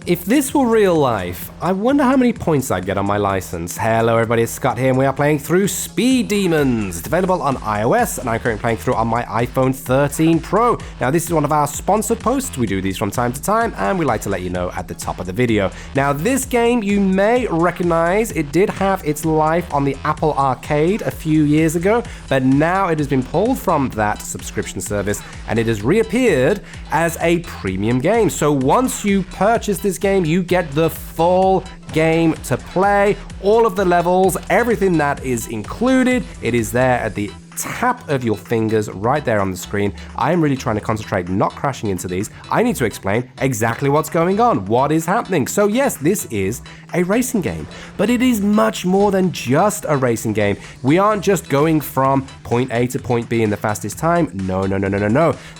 If this were real life, I wonder how many points I'd get on my license. Hello everybody, it's Scott here and we are playing through Speed Demons. It's available on iOS and I'm currently playing through on my iPhone 13 Pro. Now this is one of our sponsored posts. We do these from time to time and we like to let you know at the top of the video. Now this game you may recognize, it did have its life on the Apple Arcade a few years ago, but now it has been pulled from that subscription service and it has reappeared as a premium game. So once you purchase this game, you get the full game to play, all of the levels, everything that is included. It is there at the tap of your fingers right there on the screen. I am really trying to concentrate, not crashing into these. I need to explain exactly what's going on, what is happening. So yes, this is a racing game, but it is much more than just a racing game. We aren't just going from point A to point B in the fastest time. No.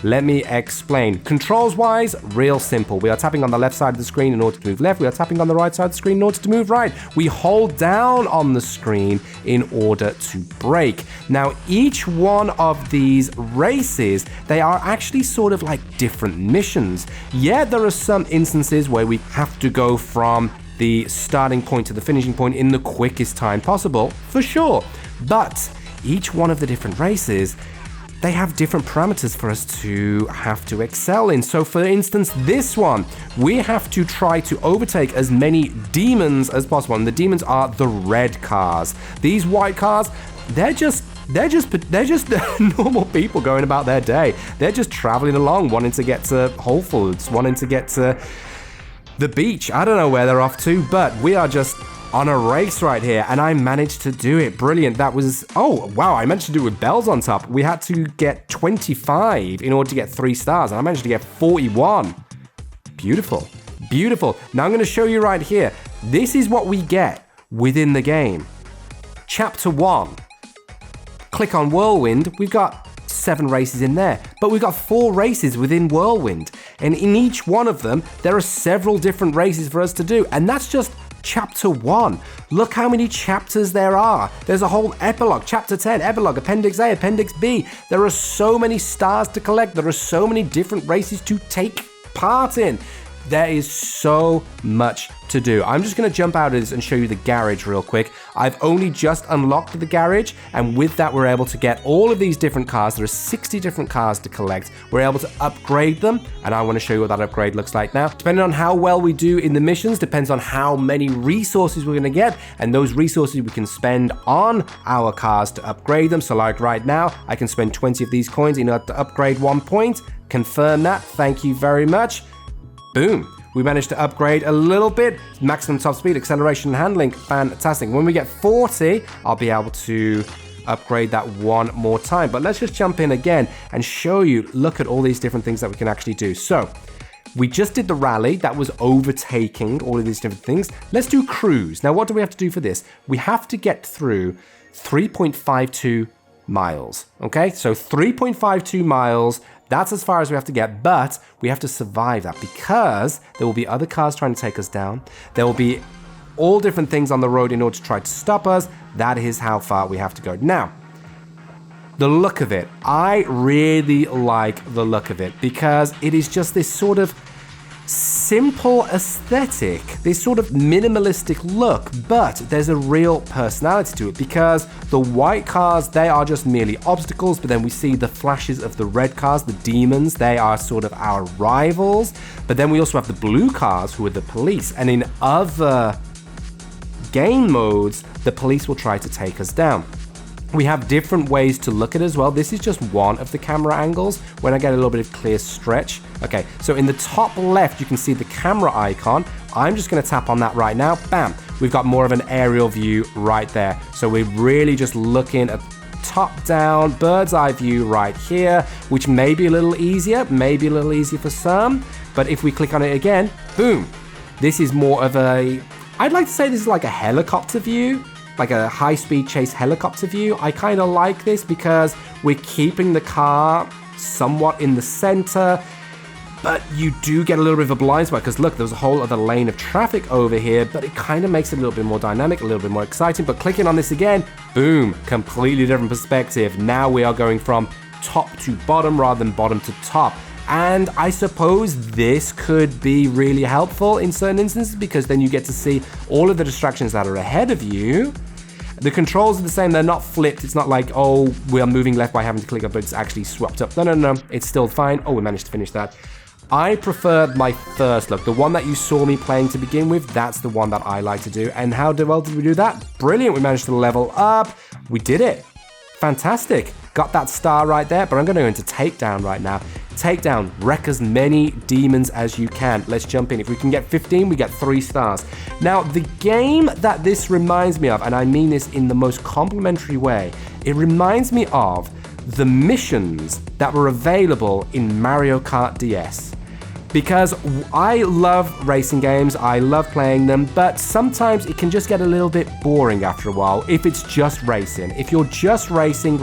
Let me explain. Controls wise, real simple. We are tapping on the left side of the screen in order to move left. We are tapping on the right side of the screen in order to move right. We hold down on the screen in order to brake. Now, each one of these races, they are actually sort of like different missions. Yeah, there are some instances where we have to go from the starting point to the finishing point in the quickest time possible, for sure. But each one of the different races, they have different parameters for us to have to excel in. So for instance, this one, we have to try to overtake as many demons as possible. And the demons are the red cars. These white cars, they're just normal people going about their day. They're just traveling along, wanting to get to Whole Foods, wanting to get to the beach. I don't know where they're off to, but we are just on a race right here, and I managed to do it. Brilliant. That was, oh wow, I managed to do it with bells on top. We had to get 25 in order to get 3 stars, and I managed to get 41. Beautiful. Now I'm going to show you right here. This is what we get within the game. Chapter 1. Click on Whirlwind. We've got 7 races in there, but we've got 4 races within Whirlwind, and in each one of them there are several different races for us to do, and that's just chapter 1. Look how many chapters there are. There's a whole epilogue, chapter 10, epilogue, appendix A, appendix B. There are so many stars to collect. There are so many different races to take part in. There is so much to do. I'm just going to jump out of this and show you the garage real quick. I've only just unlocked the garage, and with that we're able to get all of these different cars. There are 60 different cars to collect. We're able to upgrade them, and I want to show you what that upgrade looks like now. Depending on how well we do in the missions, depends on how many resources we're going to get, and those resources we can spend on our cars to upgrade them. So like right now, I can spend 20 of these coins in order to upgrade 1 point. Confirm that. Thank you very much. Boom. We managed to upgrade a little bit. Maximum top speed, acceleration, and handling. Fantastic. When we get 40, I'll be able to upgrade that 1 more time. But let's just jump in again and show you, look at all these different things that we can actually do. So we just did the rally. That was overtaking all of these different things. Let's do cruise. Now, what do we have to do for this? We have to get through 3.52 miles. Okay, so 3.52 miles. That's as far as we have to get, but we have to survive that because there will be other cars trying to take us down. There will be all different things on the road in order to try to stop us. That is how far we have to go. Now, the look of it. I really like the look of it because it is just this sort of simple aesthetic, this sort of minimalistic look, but there's a real personality to it because the white cars, they are just merely obstacles, but then we see the flashes of the red cars, the demons, they are sort of our rivals, but then we also have the blue cars who are the police, and in other game modes, the police will try to take us down. We have different ways to look at it as well. This is just one of the camera angles when I get a little bit of clear stretch. Okay, so in the top left, you can see the camera icon. I'm just gonna tap on that right now. Bam, we've got more of an aerial view right there. So we're really just looking at top down, bird's eye view right here, which may be a little easier for some. But if we click on it again, boom, this is more of a, I'd like to say this is like a helicopter view, like a high-speed chase helicopter view. I kind of like this because we're keeping the car somewhat in the center, but you do get a little bit of a blind spot because look, there's a whole other lane of traffic over here, but it kind of makes it a little bit more dynamic, a little bit more exciting. But clicking on this again, boom, completely different perspective. Now we are going from top to bottom rather than bottom to top. And I suppose this could be really helpful in certain instances because then you get to see all of the distractions that are ahead of you. The controls are the same, they're not flipped. It's not like, oh, we are moving left by having to click up, but it's actually swapped up. No, it's still fine. Oh, we managed to finish that. I preferred my first look. The one that you saw me playing to begin with, that's the one that I like to do. And how well did we do that? Brilliant, we managed to level up. We did it. Fantastic. Got that star right there, but I'm going to go into takedown right now. Takedown, wreck as many demons as you can. Let's jump in. If we can get 15, we get 3 stars. Now, the game that this reminds me of, and I mean this in the most complimentary way, it reminds me of the missions that were available in Mario Kart DS. Because I love racing games, I love playing them, but sometimes it can just get a little bit boring after a while if it's just racing. If you're just racing,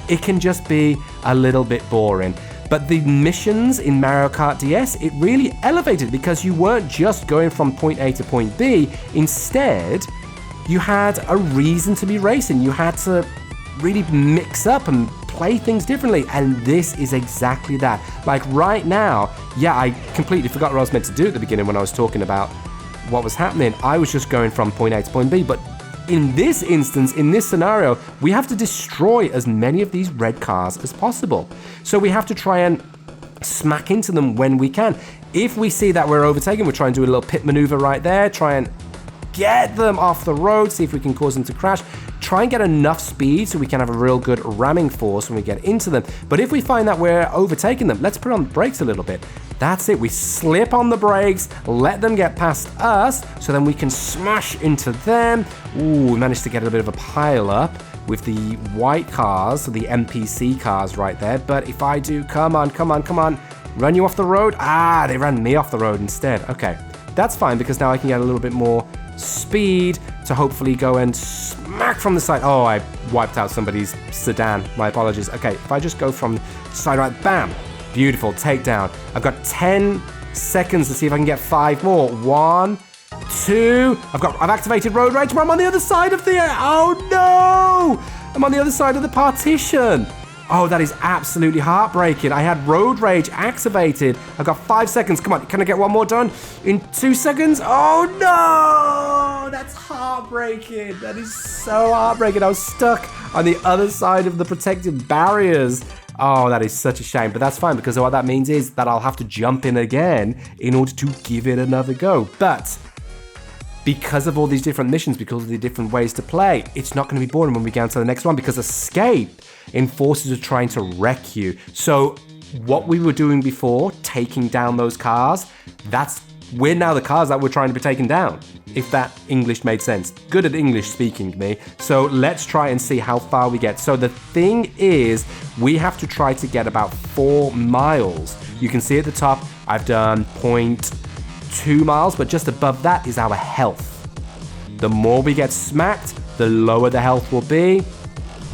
it can just be a little bit boring. But the missions in Mario Kart DS, it really elevated because you weren't just going from point A to point B. Instead, you had a reason to be racing. You had to really mix up and play things differently, and this is exactly that. Like right now, yeah, I completely forgot what I was meant to do at the beginning when I was talking about what was happening. I was just going from point A to point B, but in this instance, in this scenario, we have to destroy as many of these red cars as possible. So we have to try and smack into them when we can. If we see that we're overtaken, we'll try and do a little pit maneuver right there, try and get them off the road, see if we can cause them to crash. Try and get enough speed so we can have a real good ramming force when we get into them. But if we find that we're overtaking them, let's put on the brakes a little bit. That's it. We slip on the brakes, let them get past us, so then we can smash into them. Ooh, we managed to get a bit of a pile up with the white cars, so the NPC cars right there. But if I do, come on, run you off the road. Ah, they ran me off the road instead. Okay, that's fine because now I can get a little bit more speed to hopefully go and smack from the side. Oh, I wiped out somebody's sedan. My apologies. Okay, if I just go from side right, bam. Beautiful, takedown. I've got 10 seconds to see if I can get 5 more. 1, 2. I've activated road rage, but I'm on the other side of the... Oh no! I'm on the other side of the partition. Oh, that is absolutely heartbreaking. I had road rage activated. I've got 5 seconds. Come on, can I get one more done in 2 seconds? Oh no! That's heartbreaking. That is so heartbreaking. I was stuck on the other side of the protected barriers. Oh, that is such a shame, but that's fine because what that means is that I'll have to jump in again in order to give it another go. But because of all these different missions, because of the different ways to play, it's not going to be boring when we get on to the next one because escape enforcers are trying to wreck you. So what we were doing before, taking down those cars, we're now the cars that we're trying to be taken down, if that English made sense. Good at English speaking, me. So let's try and see how far we get. So the thing is, we have to try to get about 4 miles. You can see at the top, I've done 0.2 miles, but just above that is our health. The more we get smacked, the lower the health will be.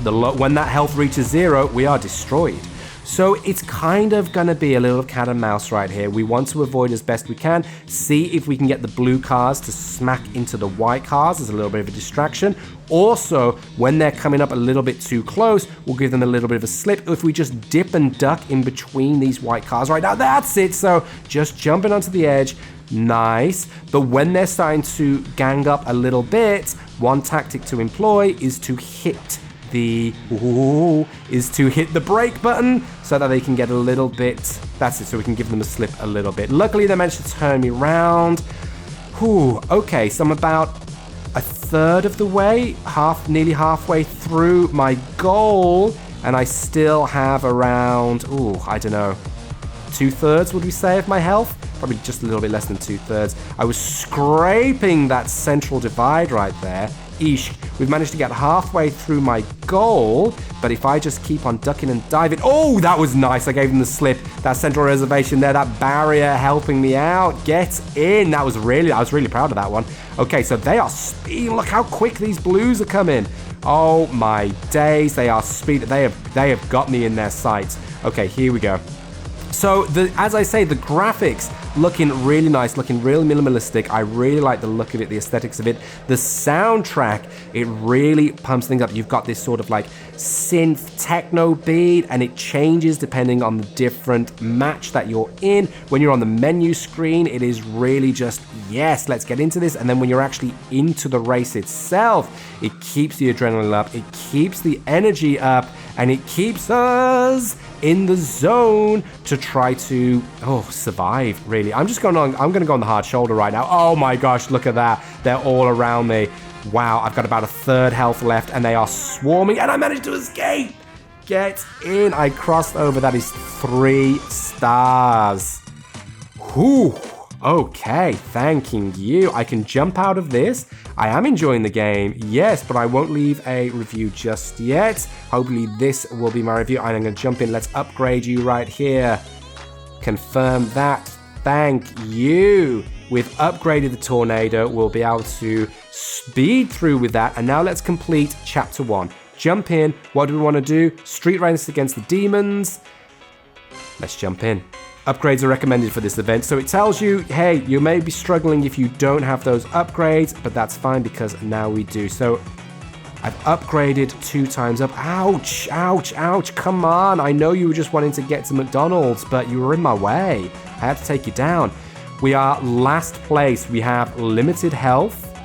When that health reaches 0, we are destroyed. So it's kind of going to be a little cat and mouse right here. We want to avoid as best we can. See if we can get the blue cars to smack into the white cars as a little bit of a distraction. Also, when they're coming up a little bit too close, we'll give them a little bit of a slip. If we just dip and duck in between these white cars right now, that's it. So just jumping onto the edge. Nice. But when they're starting to gang up a little bit, one tactic to employ is to hit the brake button so that they can get a little bit. That's it, so we can give them a slip a little bit. Luckily, they managed to turn me around. Okay, so I'm about a third of the way, nearly halfway through my goal, and I still have around, I don't know, 2/3, would we say, of my health? Probably just a little bit less than 2/3. I was scraping that central divide right there. We've managed to get halfway through my goal, but if I just keep on ducking and diving... Oh, that was nice. I gave them the slip. That central reservation there, that barrier helping me out. Get in. I was really proud of that one. Okay, so they are speeding. Look how quick these blues are coming. Oh my days, they are speed. They have got me in their sights. Okay, here we go. So, as I say, the graphics looking really nice, looking really minimalistic. I really like the look of it, the aesthetics of it. The soundtrack, it really pumps things up. You've got this sort of like synth techno beat, and it changes depending on the different match that you're in. When you're on the menu screen, it is really just, yes, let's get into this. And then when you're actually into the race itself, it keeps the adrenaline up, it keeps the energy up, and it keeps us in the zone to try to survive, really. I'm going to go on the hard shoulder right now. Oh my gosh, look at that. They're all around me. Wow, I've got about a third health left, and they are swarming, and I managed to escape. Get in. I crossed over. That is 3 stars. Whew. Okay, thanking you. I can jump out of this. I am enjoying the game, yes, but I won't leave a review just yet. Hopefully this will be my review. I'm going to jump in. Let's upgrade you right here. Confirm that. Thank you. We've upgraded the Tornado. We'll be able to speed through with that. And now let's complete Chapter 1. Jump in. What do we want to do? Street race against the demons. Let's jump in. Upgrades are recommended for this event, so it tells you, hey, you may be struggling if you don't have those upgrades, but that's fine because now we do. So I've upgraded 2 times up. Ouch, ouch, ouch, come on. I know you were just wanting to get to McDonald's, but you were in my way. I had to take you down. We are last place. We have limited health.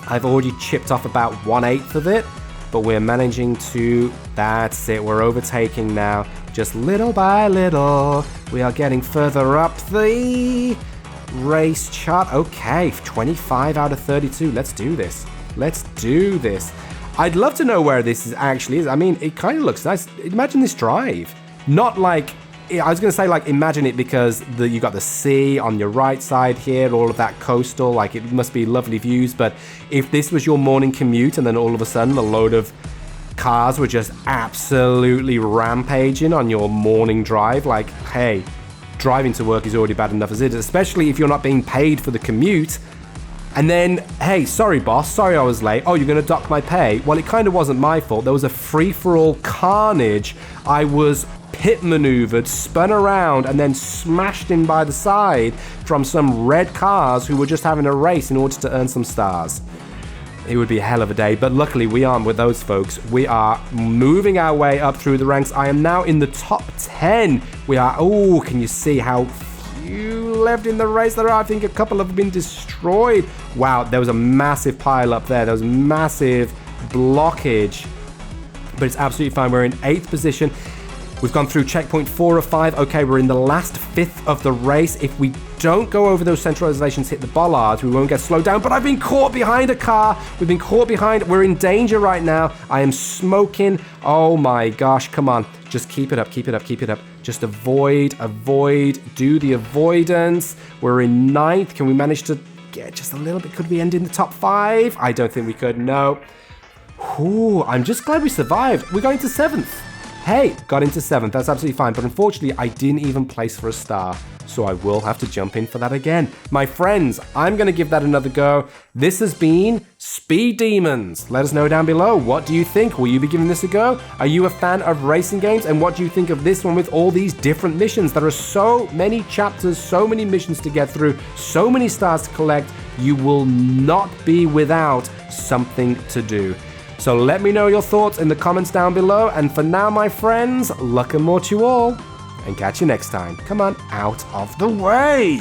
I've already chipped off about 1/8 of it, but we're managing to, that's it, we're overtaking now. Just little by little, we are getting further up the race chart. Okay, 25 out of 32. Let's do this. Let's do this. I'd love to know where this actually is. I mean, it kind of looks nice. Imagine this drive. Not like, I was going to say like imagine it because you got the sea on your right side here, all of that coastal, like it must be lovely views. But if this was your morning commute and then all of a sudden a load of cars were just absolutely rampaging on your morning drive, like, hey, driving to work is already bad enough as it is, especially if you're not being paid for the commute. And then, hey, sorry boss, sorry I was late. Oh, you're going to dock my pay? Well, it kind of wasn't my fault. There was a free-for-all carnage. I was pit maneuvered, spun around, and then smashed in by the side from some red cars who were just having a race in order to earn some stars. It would be a hell of a day, but luckily we aren't with those folks. We are moving our way up through the ranks. I am now in the top 10. We are, oh, can you see how few left in the race there are? I think a couple have been destroyed. Wow, there was a massive pile up there. There was massive blockage, but it's absolutely fine. We're in 8th position. We've gone through checkpoint 4 of 5. Okay, we're in the last 5th of the race. If we don't go over those centralizations, hit the bollards, we won't get slowed down. But I've been caught behind a car. We've been caught behind. We're in danger right now. I am smoking. Oh my gosh, come on. Just keep it up, keep it up, keep it up. Just avoid, do the avoidance. We're in 9th. Can we manage to get just a little bit? Could we end in the top 5? I don't think we could, no. Ooh, I'm just glad we survived. We're going to 7th. Hey, got into 7th, that's absolutely fine, but unfortunately I didn't even place for a star, so I will have to jump in for that again. My friends, I'm going to give that another go. This has been Speed Demons. Let us know down below, what do you think? Will you be giving this a go? Are you a fan of racing games? And what do you think of this one with all these different missions? There are so many chapters, so many missions to get through, so many stars to collect. You will not be without something to do. So let me know your thoughts in the comments down below. And for now, my friends, luck and more to you all. And catch you next time. Come on, out of the way.